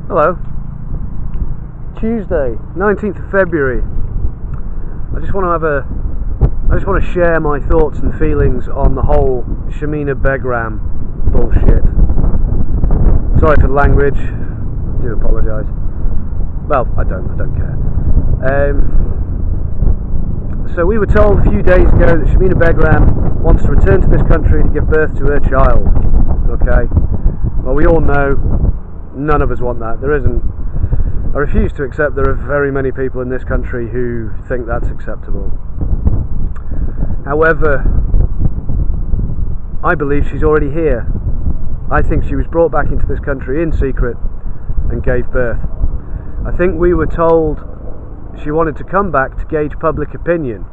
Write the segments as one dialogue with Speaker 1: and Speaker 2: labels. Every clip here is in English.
Speaker 1: Hello. Tuesday, 19th of February. I just want to share my thoughts and feelings on the whole Shameena Begum bullshit. Sorry for the language. I do apologise. Well, I don't care. So we were told a few days ago that Shameena Begum wants to return to this country to give birth to her child. Okay. Well, we all know none of us want that. There isn't. I refuse to accept there are very many people in this country who think that's acceptable. However, I believe she's already here. I think she was brought back into this country in secret and gave birth. I think we were told she wanted to come back to gauge public opinion.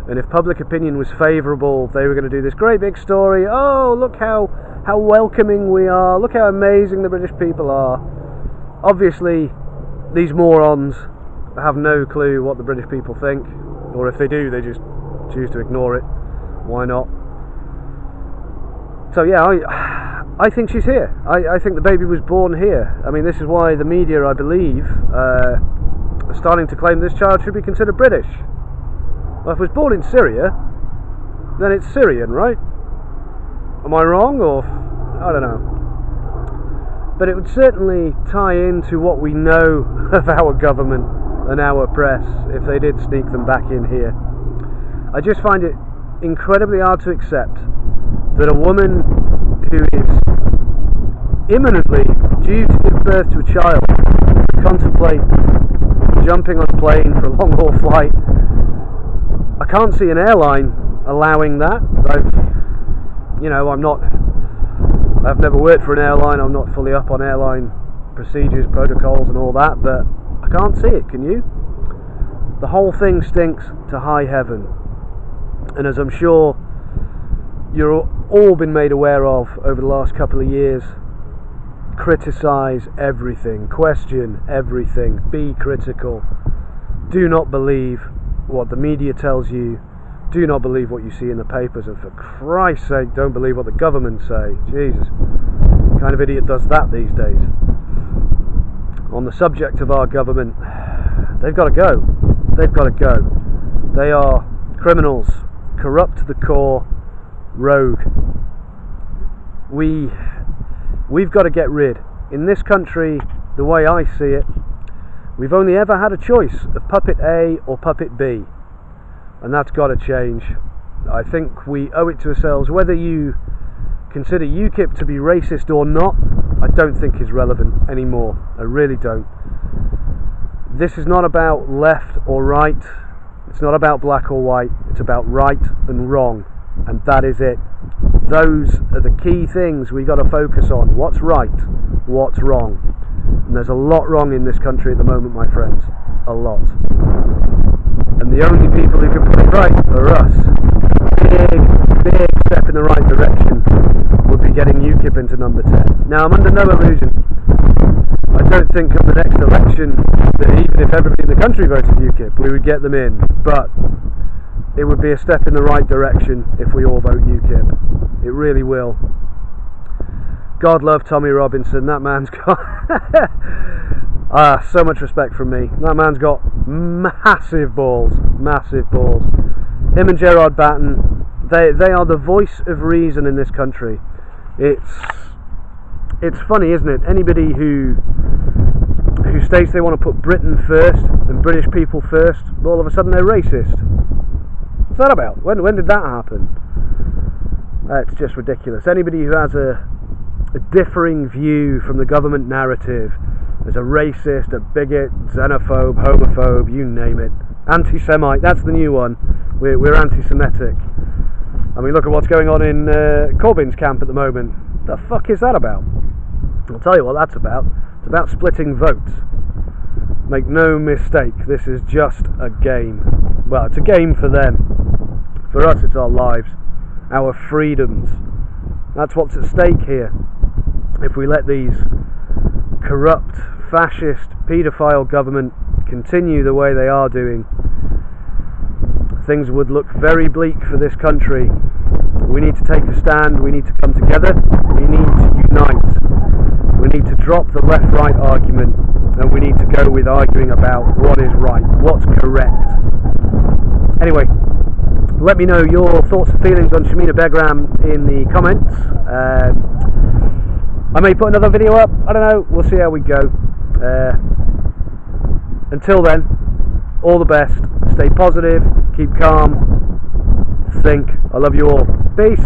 Speaker 1: And if public opinion was favourable, they were going to do this great big story. Oh, look how welcoming we are. Look how amazing the British people are. Obviously, these morons have no clue what the British people think. Or if they do, they just choose to ignore it. Why not? So yeah, I think she's here. I think the baby was born here. I mean, this is why the media, I believe, are starting to claim this child should be considered British. Well, if it was born in Syria, then it's Syrian, right? Am I wrong, or I don't know. But it would certainly tie into what we know of our government and our press if they did sneak them back in here. I just find it incredibly hard to accept that a woman who is imminently due to give birth to a child contemplate jumping on a plane for a long haul flight. I can't see an airline allowing that. I've never worked for an airline. I'm not fully up on airline procedures, protocols and all that, but I can't see it, can you? The whole thing stinks to high heaven. And as I'm sure you've all been made aware of over the last couple of years, criticise everything, question everything, be critical. Do not believe what the media tells you. Do not believe what you see in the papers, and for Christ's sake, don't believe what the government say. Jesus, what kind of idiot does that these days? On the subject of our government, they've got to go. They've got to go. They are criminals, corrupt to the core, rogue. We've got to get rid. In this country, the way I see it, we've only ever had a choice of puppet A or puppet B, and that's got to change. I think we owe it to ourselves. Whether you consider UKIP to be racist or not, I don't think is relevant anymore. I really don't. This is not about left or right. It's not about black or white. It's about right and wrong, and that is it. Those are the key things we got to focus on. What's right, what's wrong. And there's a lot wrong in this country at the moment, my friends. A lot. And the only people who can put it right are us. Big step in the right direction would be getting UKIP into number 10. Now, I'm under no illusion. I don't think on the next election that even if everybody in the country voted UKIP, we would get them in. But it would be a step in the right direction if we all vote UKIP. It really will. God love Tommy Robinson. That man's got so much respect from me. That man's got massive balls. Massive balls. Him and Gerard Batten, they are the voice of reason in this country. It's funny, isn't it? Anybody who states they want to put Britain first and British people first, all of a sudden they're racist. What's that about? When did that happen? It's just ridiculous. Anybody who has a differing view from the government narrative as a racist, a bigot, xenophobe, homophobe, you name it. Anti-Semite, that's the new one. We're anti-Semitic. I mean, look at what's going on in Corbyn's camp at the moment. The fuck is that about? I'll tell you what that's about. It's about splitting votes. Make no mistake, this is just a game. Well, it's a game for them. For us, it's our lives, our freedoms. That's what's at stake here. If we let these corrupt, fascist, paedophile government continue the way they are doing, things would look very bleak for this country. We need to take a stand, we need to come together, we need to unite. We need to drop the left-right argument, and we need to go with arguing about what is right, what's correct. Anyway, let me know your thoughts and feelings on Shameena Begum in the comments. I may put another video up, I don't know, we'll see how we go. Until then, all the best, stay positive, keep calm, think. I love you all. Peace.